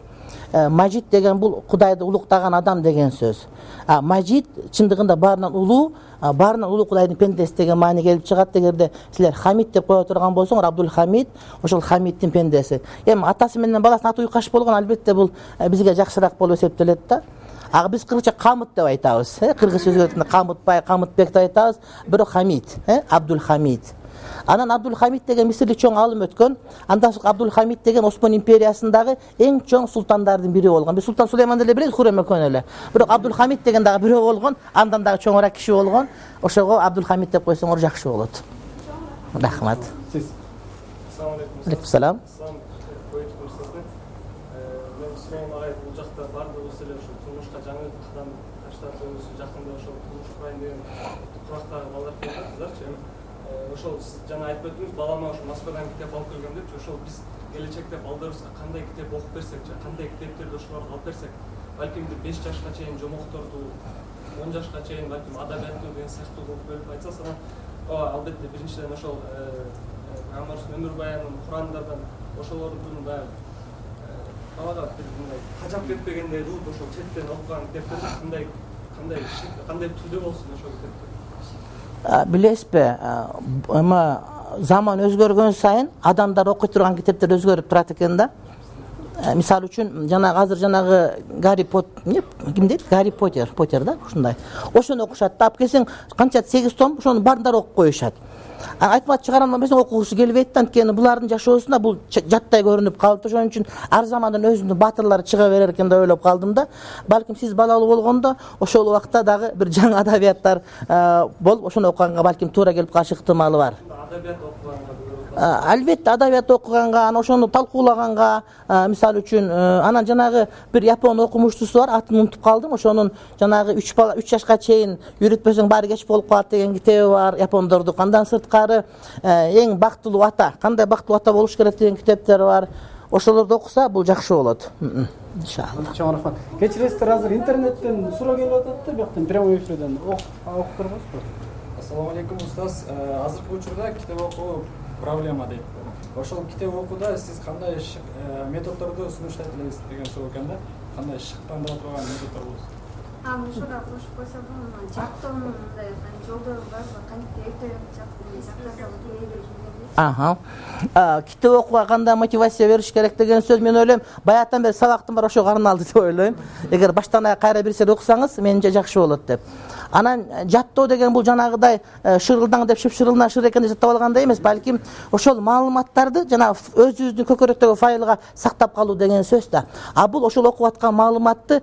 Speaker 2: Мажид деген бул Кудайды улуктаган адам деген сөз. Мажид чындыгында баарынан улуу, баарынан улуу Кудайдын пендеси деген маани келип чыгат. Эгерде силер Хамид деп кое турган болсоңор, Абдул Хамид ошол Хамиддин пендеси. Эми атасы менен баласынын аты уйкаш болгон, албетте бул бизге жакшыраак болуп эсептелет да. Биз кыргызча Камыт деп айтабыз. Кыргыз сөзгө Камытбай, Камытбек деп айтабыз. Бирок Хамид, Абдул Хамид. Анан Абдул Хамид деген мисирлик чоң алым өткөн. Андан соң Абдул Хамид деген Осман империясындагы эң чоң султандардын бири болгон. Биз Султан Сулейман деле билебиз, Хуррем экөөнү эле. Бирок Абдул Хамид деген дагы бирөө болгон, андан дагы чоңураак киши болгон. Ошого Абдул Хамид деп койсоңор жакшы болот. Рахмат.
Speaker 5: Сиз. Ассаламу алейкум.
Speaker 2: Алейкум салам.
Speaker 5: Мен Сулейман агай бул жакта бардык эле ошо турмушка жаңы кадам таштап өзү жакында ошо турмуш курайын деген курактагы балдар келатсыздарчы. Ошол сиз жана айтып өттүңүз, балама ошо Москвадан китеп алып келгем депчи. Ошол биз келечекте балдарыбызга кандай китеп окуп берсек, же кандай китептерди ошолорго алып берсек, балким 5 жашка чейин жомокторду, 10 жашка чейин балким адабиятты деген сыяктуу окуп берип айтсак, анан албетте биринчиден ошол Пайгамбарыбыздын өмүр баянын, Курандардан ошолордун баягы балага бир мындай кажап кетпегендей кылып ошол четтен окуган китептерди кандай түрдө болсун ошол китептер?
Speaker 2: Билесизби, эми заман өзгөргөн сайын адамдар окуй турган китептер өзгөрүп турат экен да. Мисалы үчүн жанагы азыр жанагы Гарри Поттер, ким дейт? Гарри Поттер да, ушундай. Ошону окушат да, алып келсең канча 8 том, ошону баардыгы окуп коюшат. Айтмат чыгарамдан берсең окугусу келбейт да, анткени булардын жашоосунда бул жаттай көрүнүп калды. Ошон үчүн ар замандын өзүнүн батырлары чыга берер экен деп ойлоп калдым да. Балким сиз балалуу болгондо ошол убакта дагы бир жаңы адабияттар болуп, ошону окуганга балким туура келип калыш ыктымалы бар.
Speaker 5: Адабият окуганга
Speaker 2: Албетте адабият окуганга, ошону талкуулаганга, мисалы үчүн анан жанагы бир япон окумуштусу бар, атын унутуп калдым. Ошонун жанагы 3 жашка чейин үйрөтпөсөң баары кеч болуп калат деген китеби бар, япондордук. Андан сырткары эң бактылуу ата, кандай бактылуу ата болуш керек деген китептер бар. Ошолорду окуса бул жакшы болот. Иншалла.
Speaker 7: Чоң рахмат. Кечиресиздер, азыр интернеттен суроо келип атат да, бияктан прямой эфирден окуп тургансызбы?
Speaker 8: Ассаламу алейкум, устаз. Азыркы учурда китеп окуу проблема дейт. Ошол китеп окууда сиз кандай методдорду сунуштайт элеңиз деген суроо экен да. Кандай шыктандыра турган методдор болот?
Speaker 1: Ошого кошуп койсом, жактоонун мындай жолдору барбы? Кантип эртең
Speaker 2: китеп окууга кандай мотивация бериш керек деген сөз, мен ойлойм, баягыдан бери сабактын баары ошого арналды деп ойлойм. Эгер баштан аяк кайра бир нерсе окусаңыз, менимче жакшы болот деп. Анан жаттоо деген бул жанагыдай шырылдаң деп шыпшырылна шыр экен деп жаттап алгандай эмес, балким ошол маалыматтарды жана өзүбүздүн көкөрөктөгү файлга сактап калуу деген сөз да. Бул ошол окуп аткан маалыматты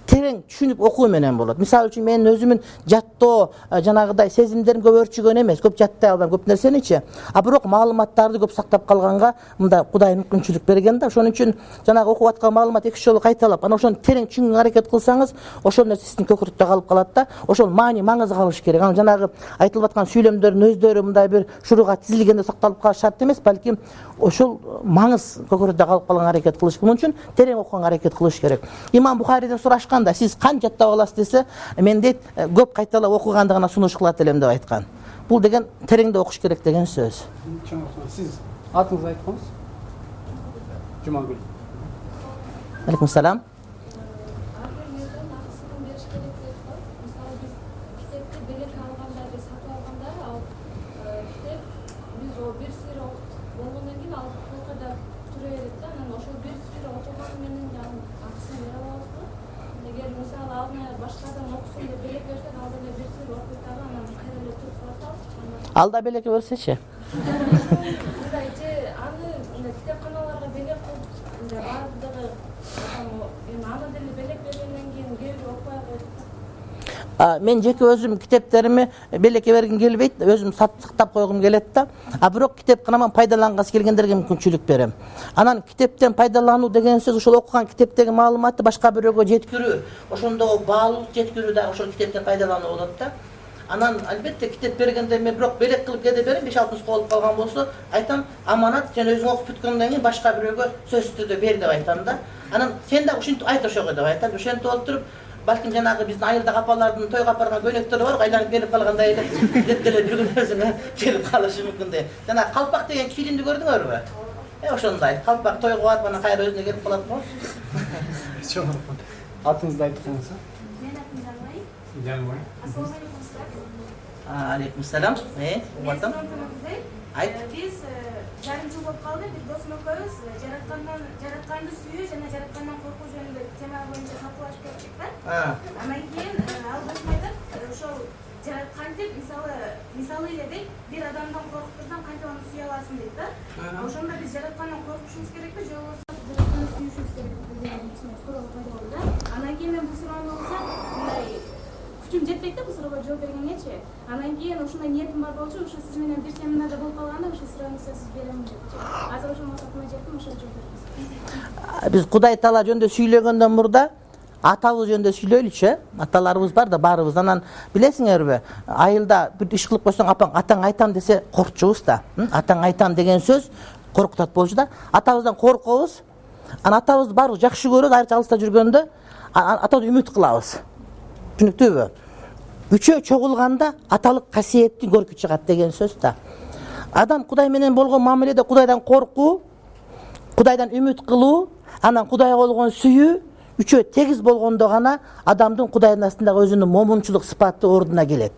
Speaker 2: терең түшүнүп окуу менен болот. Мисалы үчүн менин өзүмүн жаттоо жанагыдай сезимдерим көп өрчүгөн эмес, көп жаттай албайм көп нерсеничи. Бирок маалыматтарды көп сактап калганга мындай Кудай мүмкүнчүлүк берген да. Ошон үчүн жанагы окуп аткан маалымат 2 жолу кайталап, анан ошону терең түшүнгөнгө аракет кылсаңыз, ошол нерсе сиздин көкүрөктө калып калат да. ошол маани маңызы калыш керек. Анан жанагы айтылып аткан сүйлөмдөрдүн өздөрү мындай бир шуруга тизилгенде сакталып калыш шарт эмес, балким ошол маңыз көкөрөдө калып калганга аракет кылыш. Бунун үчүн терең окуганга аракет кылыш керек. Имам Бухариден сурашканда, сиз канча жаттап аласыз десе, мен дейт көп кайталап окуганды гана сунуш кылат элем деп айткан. Бул деген тереңде окуш керек деген сөз.
Speaker 7: Сиз атыңызды айткыңыз? Жумагүл.
Speaker 2: Алейкум салам. Алда белекке берсечи. Мен жеке өзüm китептерими белекке бергим келбейт, өзüm сактап койгум келет да. Бирок китепканаман пайдалангысы келгендерге мүмкүнчүлүк берем. Анан китептен пайдалануу деген сөз ошол окуган китептеги маалыматты башка бирөөгө жеткирүү, ошондогу баалуулук жеткирүү да ошол китептен пайдалануу болот да. Анан албетте китеп бергенде мен бирок белек кылып кете берем, 5-6 нуска болуп калган болсо, айтам аманат, сен өзүң окуп бүткөндөн кийин башка бирөөгө сөзсүз түрдө бер деп айтам да. Анан сен да ушинтип айт ошого деп айтам. Ошентип олтуруп, балким жанагы биздин айылдагы апалардын тойго алып барган көнөктөрү бар, айланып берип калгандай эле китептерди бир күн өзүңө келип калышы мүмкүн да. Жанагы Калпак деген фильмди көрдүңөрбү? Ошондой. Калпак тойго барып анан кайра өзүнө келип калат го.
Speaker 7: Атыңызды айткыңыз?
Speaker 6: Мен атым Жанбай.
Speaker 7: Жанбай.
Speaker 6: Ассаламу алейкум.
Speaker 2: Алейкум салам. Убатам. Айт.
Speaker 6: Биз жарым жыл болуп калды, бир досум экөөбүз жаратканды сүйүү жана жараткандан коркуу жөнүндө тема боюнча талкуулашып кеттик да. Андан кийин ал досум айтат, ошол кантип мисалы эле дейт, бир адамдан коркуп турсаң кантип аны сүйө аласың дейт да. Ошондо биз жараткандан коркушубуз керекпи, же болбосо жаратканды сүйүшүбүз керекпи деген суроо пайда болду да. Андан кийин мен бул суроону алсам, мындай күчүм жетпейт да бул суроого жооп бергенгечи. Андан кийин ушундай ниетим бар болчу, ошо сиз менен бир семинарда болуп калганда ошо суроону сиз берем депчи. Азыр ошол максатыма жеттим, ошо жооп беребиз.
Speaker 2: Биз Кудай Таала жөнүндө сүйлөгөндөн мурда атабыз жөнүндө сүйлөйлүчү. Аталарыбыз бар да баарыбыз. Анан билесиңерби, айылда бир иш кылып койсоң, атаң айтам десе коркчубуз да. Атаң айтам деген сөз коркутат болчу да. Атабыздан коркобуз. Анан атабызды баарыбыз жакшы көрөбүз, айрыкча алыста жүргөндө атабызды үмүт кылабыз. Түшүнүктүүбү? Үчөө чогулганда аталык касиетти көркү чыгат деген сөз да. Адам Кудай менен болгон мамиледе Кудайдан коркуу, Кудайдан үмүт кылуу, анан Кудайга болгон сүйүү үчөө тегиз болгондо гана адамдын Кудайдын астындагы өзүнүн момунчулук сыпаты ордуна келет.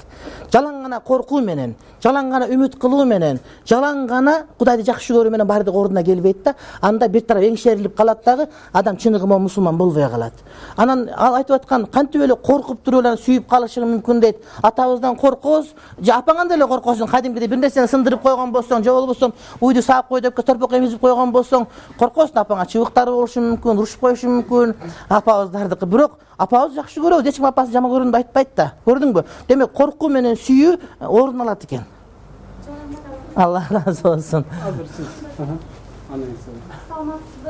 Speaker 2: Жалаң гана коркуу менен, жалаң гана үмүт кылуу менен, жалаң гана Кудайды жакшы көрүү менен бардык ордуна келбейт да. Анда бир тарап эңшерилип калат дагы, адам чыныгы мусулман болбой калат. Анан ал айтып аткан кантип эле коркуп туруп эле сүйүп калышы мүмкүн дейт. Атабыздан коркобуз, же апаңан деле коркосуң, кадимкидей бир нерсени сындырып койгон болсоң, же болбосо уйду саап кой деп торпок эмизип койгон болсоң, коркосуң, апаңа чыбыктары болушу мүмкүн, урушуп коюшу мүмкүн. Апабыздардыкы. Бирок апабыз жакшы көрөбүз, эч ким апасын жаман көргөндү айтпайт да. Көрдүңбү? Демек коркуу менен сүйүү орун алат экен. Алла разы болсун.
Speaker 7: Азыр сиз.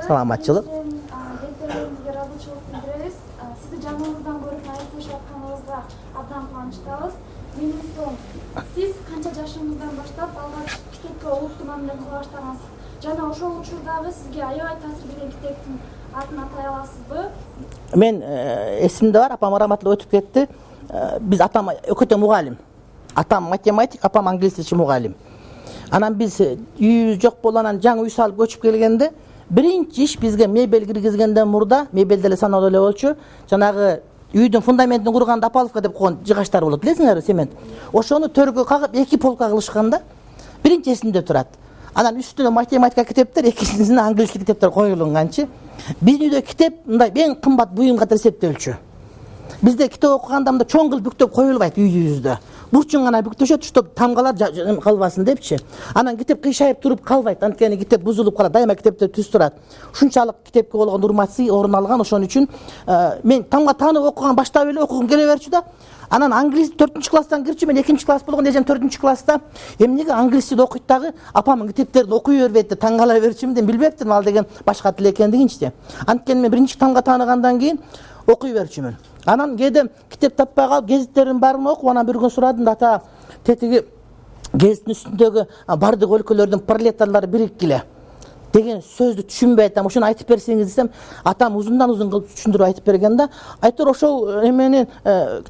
Speaker 2: Саламатчылык.
Speaker 1: Бертерүүгүңүзгө ыраазычылык билдиребиз. Сизди жаныңыздан көрүп айтышып атканыңызга абдан кубанычтабыз. Менин суроом, сиз канча жашыңыздан баштап алгач китепке олуттуу мамиле кыла баштагансыз? Жана ошол учурдагы сизге аябай таасир берген китептин атын атай аласызбы?
Speaker 2: Мен эсимде бар, апам раматылык өтүп кетти. Биз атам өкөтө мугалим. Атам математик, апам англис тилчи мугалим. Анан биз үйүбүз жок болгондон жаңы үй салып көчүп келгенде, биринчи иш бизге мебель киргизгенден мурда, мебель деле саналуу эле болчу. Жанагы үйдүн фундаментин курганда апаловка деп койгон жыгачтар болот, билесиңерби, цемент. Ошону төргө кагып 2 полка кылышкан да. Биринчи эсимде турат. Анан үстүнө математика китептер, экинчисине англис китептер коюлганчы. Биздин үйдө китеп мындай эң кымбат буюм катары эсептелчү. Бизде китеп окуганда мындай чоң кылып бүктөп коюлбайт үйүбүздө. Бурчун гана бүктөшөт, уштап тамгалар калбасын депчи. Анан китеп кыйшайып туруп калбайт, анткени китеп бузулуп калат, дайыма китептер түз турат. Ушунчалык китепке болгон урматсыз орун алган, ошон үчүн мен тамга таанып окуган баштап эле окугум келе берчү да. Анан англис 4-ч класстан кирчү, мен 2-ч класс болгондо эжем 4-ч класста. Эмнеге англисти окуйт дагы, апамдын китептерин окуй бербейт деп таңгала берчүмүн, деп билбептирмин ал деген башка тил экендигинчи. Анткени мен биринчи тамга тааныгандан кийин окуй берчүмүн. Анан кээде китеп таппай калып гезиттердин баарын окуп, анан бир күн сурадым да ата тетиги гезиттин үстүндөгү бардык өлкөлөрдүн пролетарлары бириккиле деген сөздү түшүнбөй атам. Ошону айтып берсеңиз десем, атам узундан узун кылып түшүндүрүп айтып бергенде, айтор ошол эмени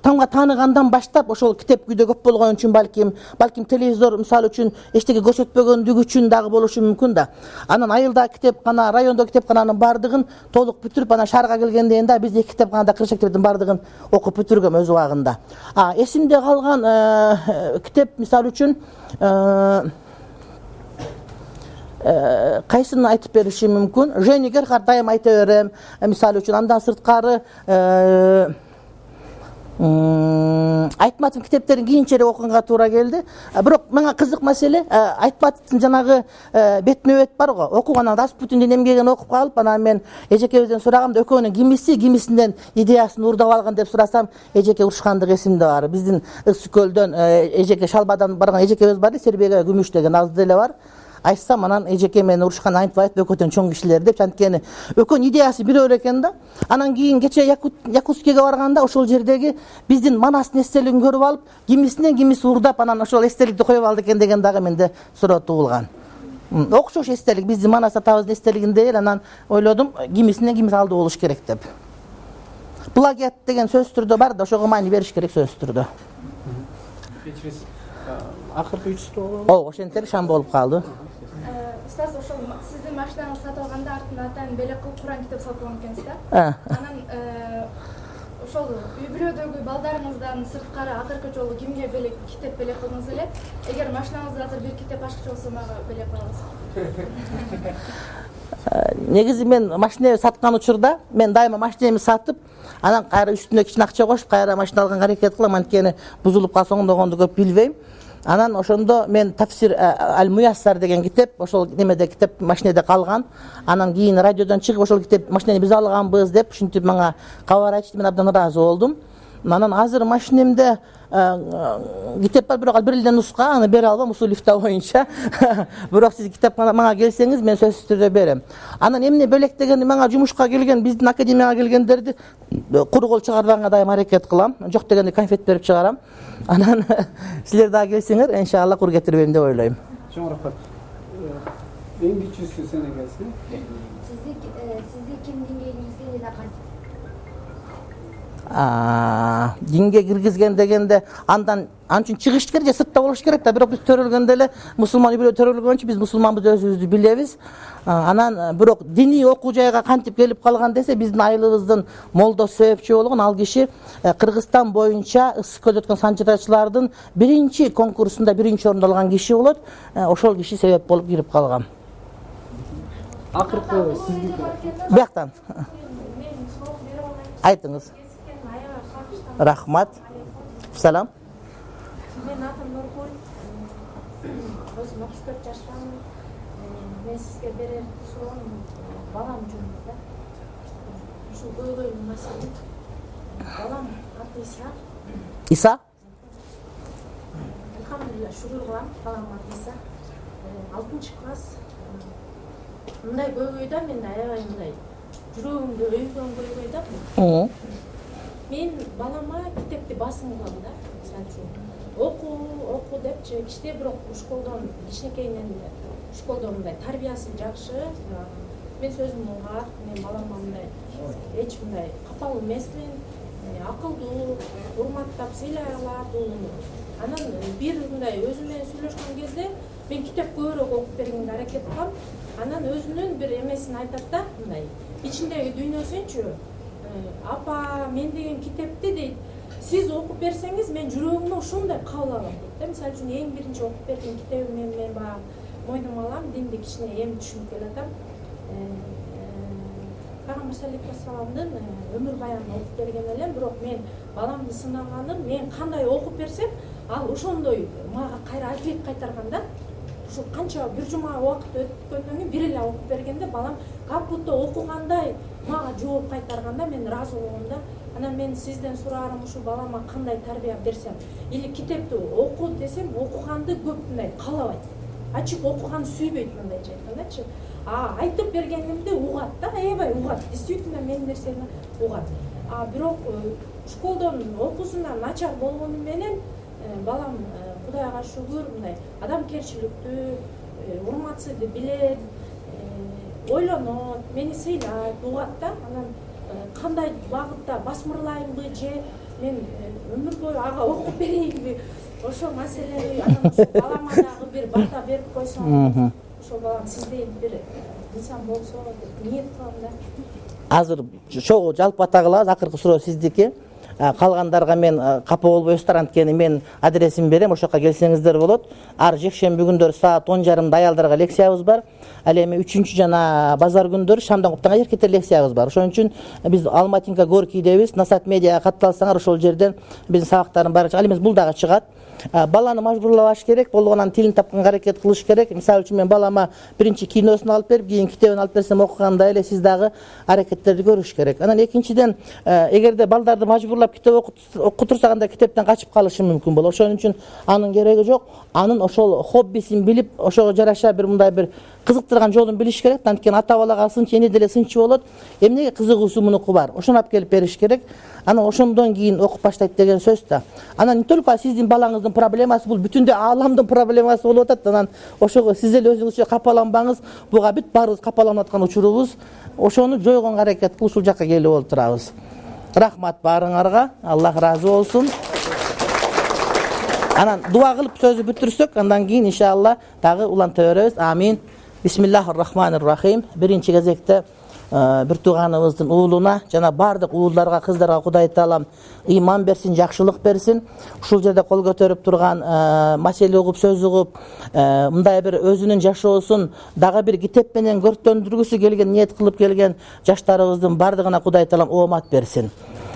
Speaker 2: тамга тааныгандан баштап ошол китеп күйдө көп болгон үчүн балким телевизор мисалы үчүн эчтеке көрсөтпөгөндүгү үчүн дагы болушу мүмкүн да. Анан айылдагы китепкана, райондогу китепкананын баардыгын толук бүтүрүп, анан шаарга келгенден да биз эки китепканада кыргызча китептин баардыгын окуп бүтүргөм өз убагында. Эсимде калган китеп мисалы үчүн кайсыны айтып беришим мүмкүн? Жени Герхард дайым айта берем. Мисалы үчүн андан сырткары Айтматовдун китептерин кийинчерээк окуганга туура келди. Бирок мага кызык маселе Айтматовдун жанагы бетме бет бар го. Окугандан Распутиндин эмгегин окуп калып, анан мен эжекебизден сурагам да экөөнүн кимисинден идеясын уурдап алган деп сурасам, эжеке урушкандык эсимде бар. Биздин Ысык көлдөн эжеке Шалбадан барган эжекебиз бар, Сербеге Күмүш деген азыр деле бар. Айтсам, анан эжеке мени урушкан айтпайт, экөөтөн чоң кишилер деп, анткени экөөнүн идеясы бирөө эле экен да. Анан кийин кече Якутскиге барганда ошол жердеги биздин Манастын эстелигин көрүп алып, кимисинен кимиси уурдап, анан ошол эстеликти коюп алды экен деген дагы менде суроо туулган. Окшош эстелик, биздин Манас атабыздын эстелигиндей эле, анан ойлодум, кимисинен кимиси алды болуш керек деп. Плагиат деген сөз түрдө бар да, ошого маани бериш керек сөз түрдө.
Speaker 7: Акыркы 3 суроо.
Speaker 2: Ошентип шам болуп калды.
Speaker 1: Устаз, ошол сиздин машинаңызды сатып алганда артынан атан белек кылып Куран китеп сатып алган экенсиз да? Анан ошол үй бүлөдөгү балдарыңыздан сырткары акыркы жолу кимге китеп белек кылдыңыз эле? Эгер машинаңызда азыр бир китеп ачкычы болсо мага белек кылыңыз.
Speaker 2: Негизи мен машина саткан учурда мен дайыма машинемди сатып, анан кайра үстүнө кичине акча кошуп, кайра машина алганга аракет кылам, анткени бузулуп калса оңдогонду көп билбейм. Анан ошондо мен Тафсир Аль-Муяссар деген китеп, ошол немеде китеп машинеде калган. Анан кийин радиодон чыгып ошол китеп машинени биз алганбыз деп ушинтип мага кабар айтышты, мен абдан ыраазы болдум. Анан азыр машинемде китеп бар, бирок ал бир эле нуска, аны бере албам усул ифта боюнча. Бирок сиз китеп мага келсеңиз, мен сөзсүз түрдө берем. Анан эмне белек дегенди, мага жумушка келген, биздин академияга келгендерди куру кол чыгарганга дайым аракет кылам. Жок дегенде конфет берип чыгарам. Анан силер дагы келсеңер, иншалла кур кетирип берем деп ойлойм.
Speaker 7: Чоң рахмат. Эң кичүүсү сен экенсиң.
Speaker 6: Сизди ким деңгээлиңизге жана кантип?
Speaker 2: Динге киргизген дегенде андан анчын чыгыш керек же сыртта болуш керек да, бирок биз төрөлгөндө эле мусулман үй бүлө төрөлгөнчө биз мусулманбыз, өзүбүздү билебиз. Анан бирок диний окуу жайга кантип келип калган десе, биздин айылыбыздын молдосу себепчи болгон, ал киши Кыргызстан боюнча Ысык көлдө өткөн санчырачылардын биринчи конкурсунда биринчи орунду алган киши болот. Ошол киши себеп болуп кирип калган.
Speaker 7: Акыркы сизге
Speaker 2: Бияктан айтыңыз. Рахмат. Салам.
Speaker 1: Мен атым Нургүл. Өзүм 34 жаштамын. Мен сизге берер суроом балам жөнүндө да. Ушул көйгөйлүү маселе. Балам аты Иса.
Speaker 2: Иса?
Speaker 1: Элхамдулилла, шүгүр кылам. Балам аты Иса. 6-класс. Мындай көйгөйдө мен аябай мындай жүрөгүмдө өйгөн көйгөй да. Мен балама китепти басым кылам да. Мисалы үчүн оку депчи, кичте бирок школдон кичинекейинен школдо мындай тарбиясы жакшы. Мен сөзүм угар, мен балама мындай эч мындай капал эмесмин, акылдуу, урматтап сыйлай алат. Анан бир мындай өзүм менен сүйлөшкөн кезде мен китеп көбүрөөк окуп бергенге аракет кылам. Анан өзүнүн бир эмесин айтат да, мындай ичиндеги дүйнөсүнчү. Апа, мен деген китепти дейт, сиз окуп берсеңиз, мен жүрөгүмө ошондой кабыл алам дейт. Мисалы үчүн эң биринчи окуп берген китебиммен мен баягы мойнума алам, динди кичине эми түшүнүп келатам. Пайгамбар саллаллаху алейхи вассаламдын өмүр баянын окуп берген элем, бирок мен баламды сынаганым, мен кандай окуп берсем, ал ошондой мага кайра ответ кайтарган да. Ушу канча бир жума убакыт өткөндөн кийин бир эле окуп бергенде балам как будто окугандай мага жооп кайтарганда мен ыраазы болгом да. Анан мен сизден сураарым ушу балама кандай тарбия берсем, или китепти оку десем, окуганды көп мындай каалабайт. ачып окуганды сүйбөйт мындайча айткандачы. Айтып бергенимди угат да, аябай угат. Действительно мен нерсени угат. Бирок школдон окуусунан начар болгону менен балам Кудайга шүгүр мындай адамкерчиликтүү, урматсызды билет, ойлонот, мени сыйлайт, угат да. Анан кандай багытта басмырлайынбы же мен өмүр бою ага окуп берейинби, ошол маселени анан балама дагы бир бата берип койсоң, ошол балам сиздей бир инсан болсо деп ниет кылам да.
Speaker 2: Азыр чогуу жалпы ата кылабыз, акыркы суроо сиздики. Калгандарга мен капа болбойсуздар, анткени мен адресин берем, ошол жака келсеңиздер болот. Ар жекшемби күндөрү саат 10:30 аялдарга лекциябыз бар. Ал эми 3-чү жана базар күндөрү шамдан куптанга эркектер лекциябыз бар. Ошон үчүн биз Алматинка Горкийдебиз. Насат медиага катталсаңар ошол жерден биздин сабактардын баары чыгат. Ал эмес бул дагы чыгат. Баланы мажбурлабаш керек, болгонан тилин тапканга аракет кылыш керек. Мисалы үчүн мен балама биринчи киносун алып берип, кийин китебин алып берсем окуганда эле сиз дагы аракеттерди көрүш керек. Анан экинчиден, эгерде балдарды мажбурлап китеп окутурсак, анда китептен качып калышы мүмкүн болот. Ошон үчүн анын кереги жок. Анын ошол хоббисин билип, ошого жараша бир мындай бир кызыктырган жолун билиш керек. Анткени ата балага сынчы эне деле сынчы болот. Эмнеге кызыгуусу мунуку бар. Ошону алып келип бериш керек. Анан ошондон кийин окуп баштайт деген сөз да. Анан не только сиздин балаңыздын проблемасы, бул бүтүндөй ааламдын проблемасы болуп атат. Анан ошого сиз эле өзүңүзчө капаланбаңыз. Буга бүт баарыбыз капаланып аткан учурубуз. Ошону жойгонго аракет кылып ушул жакка келип олтурабыз. Рахмат баарыңарга. Аллах ыраазы болсун. Анан дуа кылып сөздү бүтүрсөк, андан кийин иншалла дагы уланта беребиз. Амин. Бисмиллахир-рахманир-рахим. Биринчи кезекте бир тууганыбыздын уулуна жана бардык уулдарга, кыздарга Кудай таалам ыйман берсин, жакшылык берсин. Ушул жерде кол көтөрүп турган, маселе угуп, сөз угуп, мындай бир өзүнүн жашоосун дагы бир китеп менен көртөндүргүсү келген, ниет кылып келген жаштарыбыздын бардыгына Кудай таалам оомат берсин.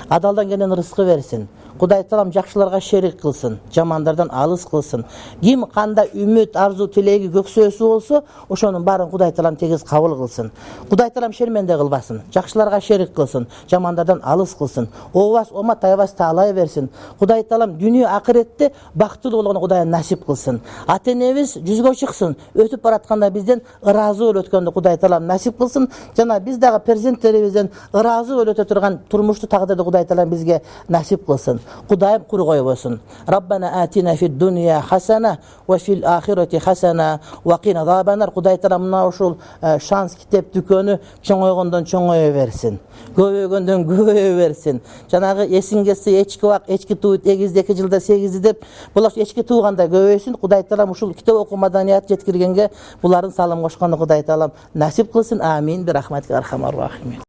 Speaker 2: Адалдан келген рызкы берсин. Кудай таалам жакшыларга шерик кылсын, жамандардан алыс кылсын. Ким кандай үмүт, арзу, тилеги, көксөөсү болсо, ошонун баарын Кудай таалам тегиз кабыл кылсын. Кудай таалам шерменде кылбасын, жакшыларга шерик кылсын, жамандардан алыс кылсын. Обас, омат, тайбас таалай берсин. Кудай таалам дүйнө акыретте бактылуу болгону Кудай насип кылсын. Ата энебиз жүзгө чыксын, өтүп баратканда бизден ыраазы болуп өткөндү Кудай таалам насип кылсын. Жана биз дагы перзенттерибизден ыраазы болуп өтө турган турмушту тагдырды Кудай таалам бизге насип кылсын. Кудайым кур койбосун. Раббана атина фид дунья хасана ва фил ахирати хасана ва кина азабанар. Кудай таалам мына ушул шанс китеп дүкөнү чоңойгондон чоңое берсин. Көбөйгөндөн көбөйө берсин. Жанагы эсиңгеси эчки бак, эчки туут 2 жылда 8 деп, булар эчки тууганда көбөйсүн. Кудай таалам ушул китеп окуу маданият жеткиргенге булардын салым кошкону Кудай таалам насип кылсын. Амин. Бирахматика архамар рахимин.